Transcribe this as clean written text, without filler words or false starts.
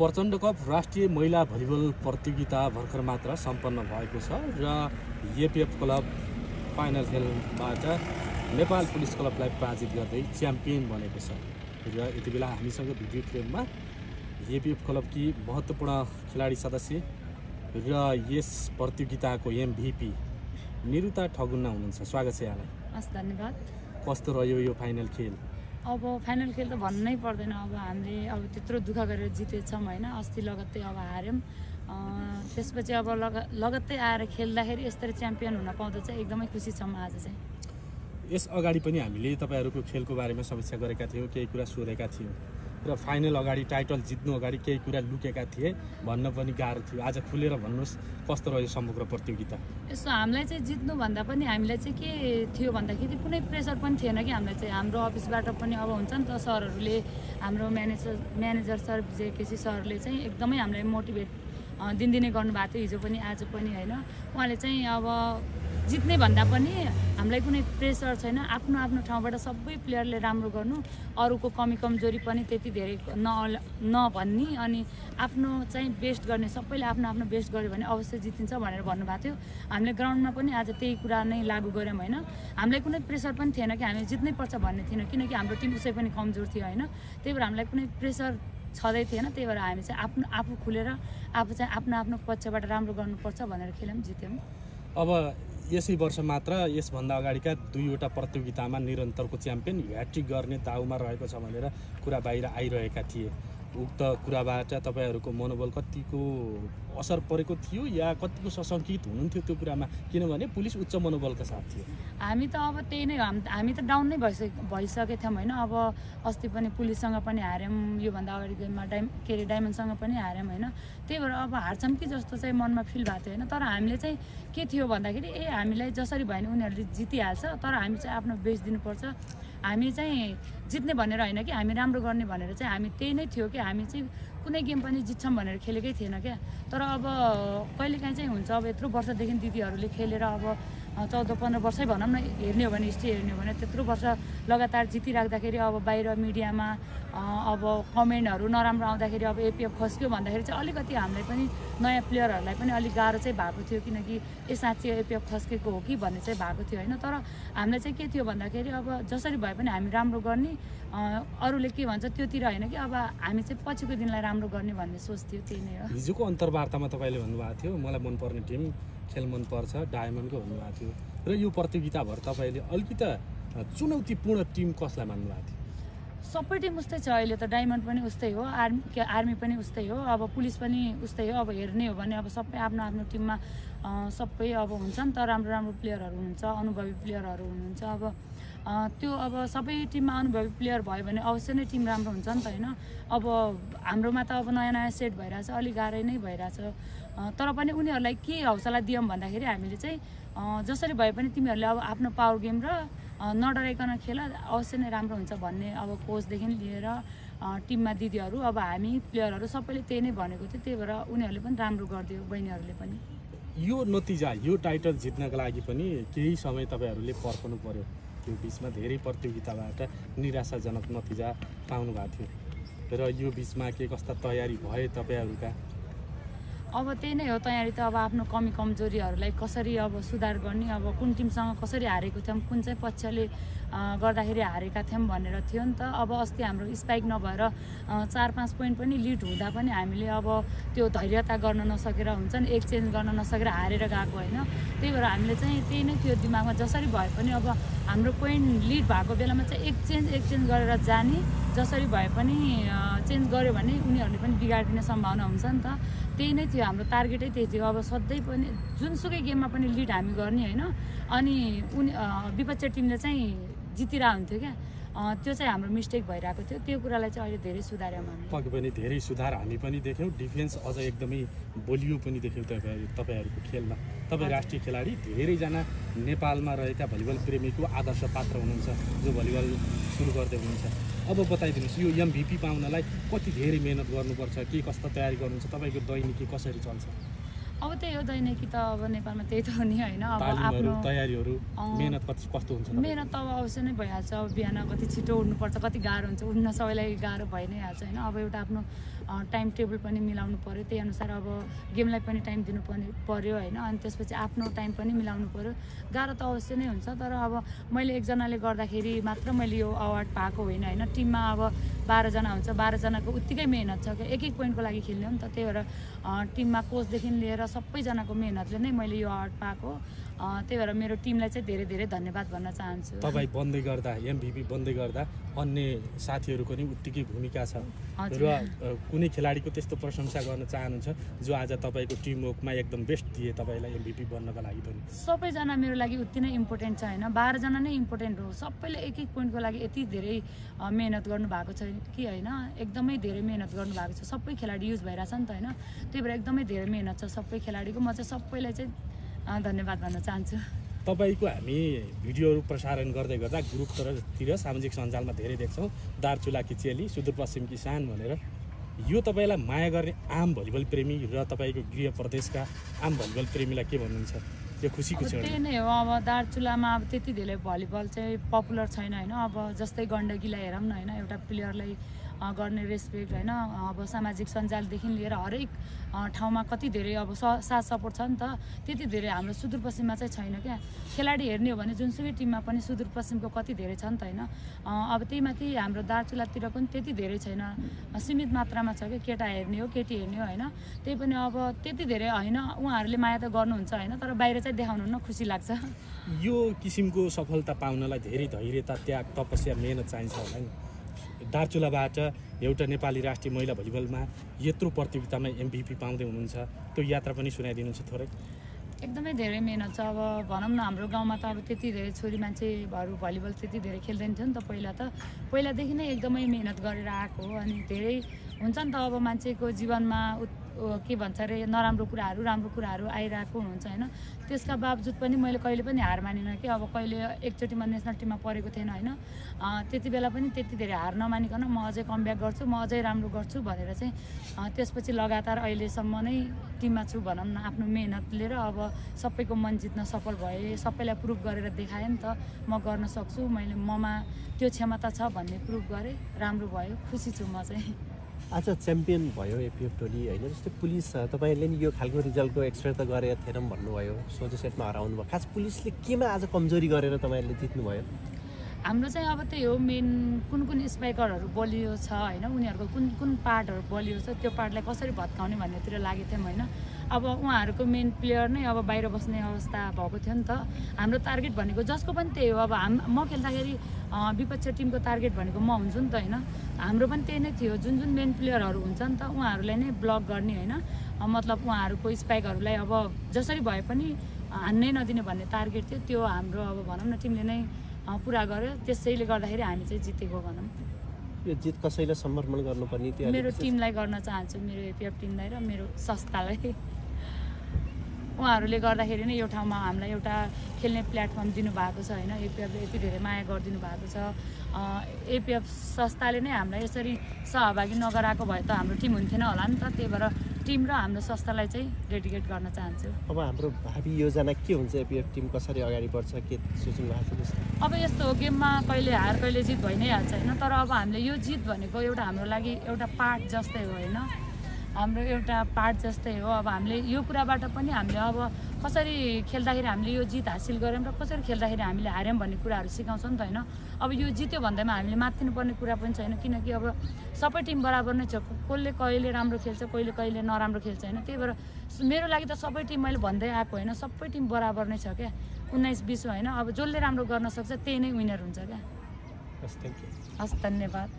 Prachanda cup राष्ट्रिय महिला volleyball प्रतियोगिता भर्खर मात्र सम्पन्न भएको छ र एपिएफ क्लब फाइनल खेलबाट नेपाल पुलिस क्लबलाई पराजित गर्दै च्याम्पियन बनेको छ र यति बेला हामीसँग भिडियो फ्रेममा एपिएफ क्लबकी महत्त्वपूर्ण खेलाडी सदस्य र यस प्रतियोगिताको एमभिपी निरुता ठगुन्ना हुनुहुन्छ। स्वागत छ यहाँलाई। हस्, धन्यवाद। कस्तो रह्यो यो फाइनल खेल? अब फाइनल खेल त भन्नै पर्दैन। अब हामीले त्यत्रो दुःख गरेर जितेछौँ होइन। अस्ति लगत्तै हार्यौँ, त्यसपछि लगत्तै आएर खेल्दाखेरि यसरी च्याम्पियन हुन पाउँदा चाहिँ एकदमै खुसी छौँ आज चाहिँ। यस अगाडि पनि हामीले तपाईँहरूको खेलको बारेमा समीक्षा गरेका थियौँ, केही कुरा सोधेका थियौँ र फाइनल अगाडि टाइटल जित्नु अगाडि केही कुरा लुकेका थिए भन्न पनि गाह्रो थियो। आज खुलेर भन्नुहोस् कस्तो रह्यो समग्र प्रतियोगिता? यसो हामीलाई चाहिँ जित्नुभन्दा पनि हामीलाई चाहिँ के थियो भन्दाखेरि कुनै प्रेसर पनि थिएन कि हामीलाई चाहिँ। हाम्रो अफिसबाट पनि हुन्छ नि त, सरहरूले, हाम्रो म्यानेजर सर विजय केसी सरले चाहिँ एकदमै हामीलाई मोटिभेट दिनदिनै गर्नुभएको थियो, हिजो पनि आज पनि होइन। उहाँले चाहिँ जित्ने भन्दा पनि हामीलाई कुनै प्रेसर छैन। आफ्नो आफ्नो ठाउँबाट सबै प्लेयरले राम्रो गर्नु, अरूको कमी कमजोरी पनि त्यति धेरै नभन्ने, अनि आफ्नो चाहिँ बेस्ट गर्ने, सबैले आफ्नो आफ्नो बेस्ट गर्यो भने अवश्य जितिन्छ भनेर भन्नुभएको थियो। हामीले ग्राउन्डमा पनि आज त्यही कुरा नै लागू गऱ्यौँ होइन। हामीलाई कुनै प्रेसर पनि थिएन कि हामीले जित्नै पर्छ भन्ने थिएन, किनकि हाम्रो टिम उसै पनि कमजोर थियो होइन। त्यही भएर हामीलाई कुनै प्रेसर छँदै थिएन। त्यही भएर हामी चाहिँ आफू खुलेर आफू चाहिँ आफ्नो पक्षबाट राम्रो गर्नुपर्छ भनेर खेल्यौँ, जित्यौँ। अब यसै वर्ष मात्र यसभन्दा अगाडिका दुईवटा प्रतियोगितामा निरन्तरको च्याम्पियन ह्याट्रिक गर्ने दाउमा रहेको छ भनेर कुरा बाहिर आइरहेका थिए। उक्त कुराबाट तपाईँहरूको मनोबल कतिको असर परेको थियो या कतिको सशङ्कित हुनुहुन्थ्यो त्यो कुरामा? किनभने पुलिस उच्च मनोबलका साथ थियो। हामी त त्यही नै हो, हामी त डाउन नै भइसकेको थियौँ होइन। अब अस्ति पनि पुलिससँग पनि हार्यौँ, योभन्दा अगाडि गेममा डायमन्डसँग पनि हार्यौँ होइन। त्यही भएर हार्छौँ कि जस्तो चाहिँ मनमा फिल भएको थियो होइन। तर हामीले चाहिँ के थियो भन्दाखेरि हामीलाई जसरी भयो भने उनीहरूले जितिहाल्छ, तर हामी चाहिँ आफ्नो बेस्ट दिनुपर्छ। हामी चाहिँ जित्ने भनेर होइन कि हामी राम्रो गर्ने भनेर चाहिँ हामी त्यही नै थियो कि हामी चाहिँ कुनै गेम पनि जित्छौँ भनेर खेलेकै थिएन क्या। तर कहिलेकाहीँ चाहिँ हुन्छ, यत्रो वर्षदेखि दिदीहरूले खेलेर 14-15 वर्षै भनौँ न, हेर्ने हो भने हिस्ट्री हेर्ने हो भने त्यत्रो वर्ष लगातार जितिराख्दाखेरि बाहिर मिडियामा कमेन्टहरू नराम्रो आउँदाखेरि एपिएफ खस्क्यो भन्दाखेरि चाहिँ अलिकति हामीलाई पनि नयाँ प्लेयरहरूलाई पनि अलिक गाह्रो चाहिँ भएको थियो, किनकि साँच्चै एपिएफ खस्केको हो कि भन्ने चाहिँ भएको थियो होइन। तर हामीलाई चाहिँ के थियो भन्दाखेरि जसरी भए पनि हामी राम्रो गर्ने, अरूले के भन्छ त्योतिर होइन कि हामी चाहिँ पछिको दिनलाई राम्रो गर्ने भन्ने सोच थियो। त्यही नै हो। हिजोको अन्तर्वार्तामा तपाईँले भन्नुभएको थियो मलाई मनपर्ने टिम खेल मनपर्छ डायमन्डको भन्नुभएको थियो र यो प्रतियोगिताभर तपाईँले अलिकति चुनौतीपूर्ण टिम कसलाई मान्नुभएको थियो? सबै टिम उस्तै छ अहिले त। डायमन्ड पनि उस्तै हो, आर्मी पनि उस्तै हो, पुलिस पनि उस्तै हो। हेर्ने हो भने सबै आफ्नो आफ्नो टिममा सबै हुन्छ नि त, राम्रो राम्रो प्लेयरहरू हुनुहुन्छ, अनुभवी प्लेयरहरू हुनुहुन्छ। त्यो सबै टिममा अनुभवी प्लेयर भयो भने अवश्य नै टिम राम्रो हुन्छ नि त होइन। हाम्रोमा त नयाँ नयाँ सेट भइरहेछ, अलिक गाह्रै नै भइरहेछ। तर पनि उनीहरूलाई के हौसला दियौँ भन्दाखेरि हामीले चाहिँ जसरी भए पनि तिमीहरूले आफ्नो पावर गेम र नडराइकन खेल, अवश्य नै राम्रो हुन्छ भन्ने कोचदेखि लिएर टिममा दिदीहरू हामी प्लेयरहरू सबैले त्यही नै भनेको थियो। त्यही भएर उनीहरूले पनि राम्रो गरिदियो, बहिनीहरूले पनि। यो नतिजा, यो टाइटल जित्नका लागि पनि केही समय तपाईँहरूले पर्खनु पर्यो। त्यो बिचमा धेरै प्रतियोगिताबाट निराशाजनक नतिजा पाउनु भएको थियो र यो बिचमा के कस्ता तयारी भए तपाईँहरूका? त्यही नै हो तयारी त। आफ्नो कमी कमजोरीहरूलाई कसरी सुधार गर्ने, कुन टिमसँग कसरी हारेको थियौँ, कुन चाहिँ पक्षले गर्दाखेरि हारेका थियौँ भनेर थियो नि त। अस्ति हाम्रो स्पाइक नभएर 4-5 पोइन्ट पनि लिड हुँदा पनि हामीले त्यो धैर्यता गर्न नसकेर हुन्छ नि, एक्सचेन्ज गर्न नसकेर हारेर गएको होइन। त्यही भएर हामीले चाहिँ त्यही नै थियो दिमागमा, जसरी भए पनि हाम्रो पोइन्ट लिड भएको बेलामा चाहिँ एक्सचेन्ज गरेर जाने, जसरी भए पनि चेन्ज गऱ्यो भने उनीहरूले पनि बिगाडिने सम्भावना हुन्छ नि त। त्यही नै थियो हाम्रो टार्गेटै त्यही थियो। सधैँ पनि जुनसुकै गेममा पनि लिड हामी गर्ने होइन, अनि विपक्ष टिमले चाहिँ जितिरहेको हुन्थ्यो क्या। त्यो चाहिँ हाम्रो मिस्टेक भइरहेको थियो। त्यो कुरालाई चाहिँ अहिले धेरै सुधार्यौँ हामी। पक्कै पनि धेरै सुधार हामी पनि देख्यौँ। डिफेन्स अझ एकदमै बलियो पनि देख्यौँ तपाईँहरूको खेलमा। तपाईँ राष्ट्रिय खेलाडी, धेरैजना नेपालमा रहेका भलिबल प्रेमीको आदर्श पात्र हुनुहुन्छ जो भलिबल सुरु गर्दै हुनुहुन्छ। बताइदिनुहोस् यो एमभिपी पाउनलाई कति धेरै मेहनत गर्नुपर्छ, के कस्ता तयारी गर्नुहुन्छ, तपाईँको दैनिकी कसरी चल्छ? अब त्यही हो दैनिकी त अब नेपालमा त्यही त हो नि होइन। अब तालिमहरू, आफ्नो तयारीहरू, मेहनत कस्तो हुन्छ तपाईँको? मेहनत त अब अवश्य नै भइहाल्छ। अब बिहान कति छिटो उठ्नुपर्छ, कति गाह्रो हुन्छ, उठ्न सबैलाई गाह्रो भइ नै हाल्छ होइन। अब एउटा आफ्नो टाइम टेबल पनि मिलाउनु पऱ्यो, त्यही अनुसार अब गेमलाई पनि टाइम दिनु पऱ्यो होइन। अनि त्यसपछि आफ्नो टाइम पनि मिलाउनु पऱ्यो। गाह्रो त अवश्य नै हुन्छ, तर अब मैले एकजनाले गर्दाखेरि मात्र मैले यो अवार्ड पाएको होइन होइन। टिममा अब 12 जना हुन्छ, 12 जनाको उत्तिकै मेहनत छ क्या, एक एक पोइन्टको लागि खेल्ने हो नि त। त्यही भएर टिममा कोचदेखि लिएर सबैजनाको मेहनतले नै मैले यो अवार्ड पाएको। त्यही भएर मेरो टिमलाई चाहिँ धेरै धेरै धन्यवाद भन्न चाहन्छु। तपाईँ बन्दै गर्दा, MVP बन्दै गर्दा अन्य साथीहरूको नि उत्तिकै भूमिका छ र कुनै खेलाडीको त्यस्तो प्रशंसा गर्न चाहनुहुन्छ जो आज तपाईँको टिमवर्कमा एकदम बेस्ट दिए तपाईँलाई MVP बन्नका लागि पनि? सबैजना मेरो लागि उति नै इम्पोर्टेन्ट छ होइन। 12 जना नै इम्पोर्टेन्ट हो। सबैले एक एक पोइन्टको लागि यति धेरै मेहनत गर्नुभएको छ कि होइन, एकदमै धेरै मेहनत गर्नुभएको छ। सबै खेलाडी युज भइरहेछ नि त होइन। त्यही भएर एकदमै धेरै मेहनत छ सबै खेलाडीको। म चाहिँ सबैलाई चाहिँ धन्यवाद भन्न चाहन्छु। तपाईँको हामी भिडियोहरू प्रसारण गर्दै गर्दा ग्रुपतिर सामाजिक सञ्जालमा धेरै देख्छौँ, दार्चुलाकी चेली, सुदूरपश्चिमकी शान भनेर। यो तपाईँलाई माया गर्ने आम भलिबल प्रेमी र तपाईँको गृह प्रदेशका आम भलिबल प्रेमीलाई के भन्नुहुन्छ? यो खुसीको छ? त्यही नै हो। अब दार्चुलामा अब त्यति धेरै भलिबल चाहिँ पपुलर छैन होइन। अब जस्तै गण्डकीलाई हेरौँ न होइन, एउटा प्लेयरलाई गर्ने रेस्पेक्ट होइन। अब सामाजिक सञ्जालदेखि लिएर हरेक ठाउँमा कति धेरै अब साथ सपोर्ट छ नि त, त्यति धेरै हाम्रो सुदूरपश्चिममा चाहिँ छैन क्या। खेलाडी हेर्ने हो भने जुनसुकै टिममा पनि सुदूरपश्चिमको कति धेरै छ नि त होइन। अब त्यही माथि हाम्रो दार्चुलातिर पनि त्यति धेरै छैन, सीमित मात्रामा छ क्या। केटा हेर्ने हो, केटी हेर्ने हो होइन। त्यही पनि अब त्यति धेरै होइन। उहाँहरूले माया त गर्नुहुन्छ होइन, तर बाहिर चाहिँ देखाउनुहुन्न, खुसी लाग्छ। यो किसिमको सफलता पाउनलाई धेरै धैर्यता, त्याग, तपस्या, मेहनत चाहिन्छ होला नि। दार्चुलाबाट एउटा नेपाली राष्ट्रिय महिला भलिबलमा यत्रो प्रतियोगितामा MVP पाउँदै हुनुहुन्छ, त्यो यात्रा पनि सुनाइदिनुहुन्छ थोरै? एकदमै धेरै मेहनत छ। अब भनौँ न हाम्रो गाउँमा त अब त्यति धेरै छोरी मान्छेहरू भलिबल त्यति धेरै खेल्दैन थियो नि त पहिलादेखि नै एकदमै मेहनत गरेर आएको हो। अनि धेरै हुन्छ नि त अब मान्छेको जीवनमा के भन्छ अरे नराम्रो कुराहरू राम्रो कुराहरू आइरहेको हुन्छ होइन। त्यसका बावजुद पनि मैले कहिले पनि हार मानिनँ कि। अब कहिले एकचोटि म नेसनल टिममा परेको थिएन होइन, त्यति बेला पनि त्यति धेरै हार नमानिकन म अझै कमब्याक गर्छु, म अझै राम्रो गर्छु भनेर चाहिँ त्यसपछि लगातार अहिलेसम्म नै टिममा छु भनौँ न। आफ्नो मेहनतले र अब सबैको मन जित्न सफल भएँ, सबैलाई प्रुभ गरेर देखाएँ नि त म गर्न सक्छु, मैले ममा त्यो क्षमता छ भन्ने प्रुभ गरेँ, राम्रो भयो, खुसी छु म चाहिँ। आज च्याम्पियन भयो एपिएफ टोली होइन। जस्तै पुलिस तपाईँले नि यो खालको रिजल्टको एक्सपेक्ट त गरेका थिएनौँ भन्नुभयो, सोझो सेटमा हराउनु भयो। खास पुलिसले केमा आज कमजोरी गरेर तपाईँहरूले जित्नुभयो? हाम्रो चाहिँ अब त्यही हो, मेन कुन कुन स्पाइकरहरू बलियो छ होइन, उनीहरूको कुन कुन पार्टहरू बलियो छ, त्यो पार्टलाई कसरी भत्काउने भन्नेतिर लागेको थियौँ होइन। अब उहाँहरूको मेन प्लेयर नै अब बाहिर बस्ने अवस्था भएको थियो नि त। हाम्रो टार्गेट भनेको जसको पनि त्यही हो। अब म खेल्दाखेरि विपक्ष टिमको टार्गेट भनेको म हुन्छु नि त होइन। हाम्रो पनि त्यही नै थियो, जुन जुन मेन प्लेयरहरू हुन्छ नि त उहाँहरूलाई नै ब्लक गर्ने होइन। मतलब उहाँहरूको स्पाइकहरूलाई अब जसरी भए पनि हान्नै नदिने भन्ने टार्गेट थियो। त्यो हाम्रो अब भनौँ न टिमले नै पुरा गर्यो, त्यसैले गर्दाखेरि हामी चाहिँ जितेको भनौँ। यो जित कसैलाई समर्पण गर्नुपर्ने? त्यो मेरो टिमलाई गर्न चाहन्छु, मेरो एपिएफ टिमलाई र मेरो संस्थालाई। उहाँहरूले गर्दाखेरि नै यो ठाउँमा हामीलाई एउटा खेल्ने प्लेटफर्म दिनुभएको छ होइन। एपिएफले यति धेरै माया गरिदिनु भएको छ। एपिएफ संस्थाले नै हामीलाई यसरी सहभागी नगराएको भए त हाम्रो टिम हुन्थेन होला नि त। त्यही भएर टिम र हाम्रो संस्थालाई चाहिँ डेडिकेट गर्न चाहन्छु। अब हाम्रो भावी योजना के हुन्छ? एपिएफ टिम कसरी अगाडि बढ्छ, के सोच्नु भएको छ? अब यस्तो हो, गेममा कहिले हार कहिले जित भइ नै हाल्छ होइन। तर अब हामीले यो जित भनेको एउटा हाम्रो लागि एउटा पार्ट जस्तै हो होइन, हाम्रो एउटा पार्ट जस्तै हो। अब हामीले यो कुराबाट पनि हामीले अब कसरी खेल्दाखेरि हामीले यो जित हासिल गऱ्यौँ र कसरी खेल्दाखेरि हामीले हार्यौँ भन्ने कुराहरू सिकाउँछ नि त होइन। अब यो जित्यो भन्दैमा हामीले मात्तिनुपर्ने कुरा पनि छैन, किनकि अब सबै टिम बराबर नै छ। कसले कहिले राम्रो खेल्छ, कहिले कहिले नराम्रो खेल्छ होइन। त्यही भएर मेरो लागि त सबै टिम मैले भन्दै आएको होइन, सबै टिम बराबर नै छ क्या, 19-20 होइन। अब जसले राम्रो गर्न सक्छ त्यही नै विनर हुन्छ क्या। हस्, थ्याङ्क यू। हस्, धन्यवाद।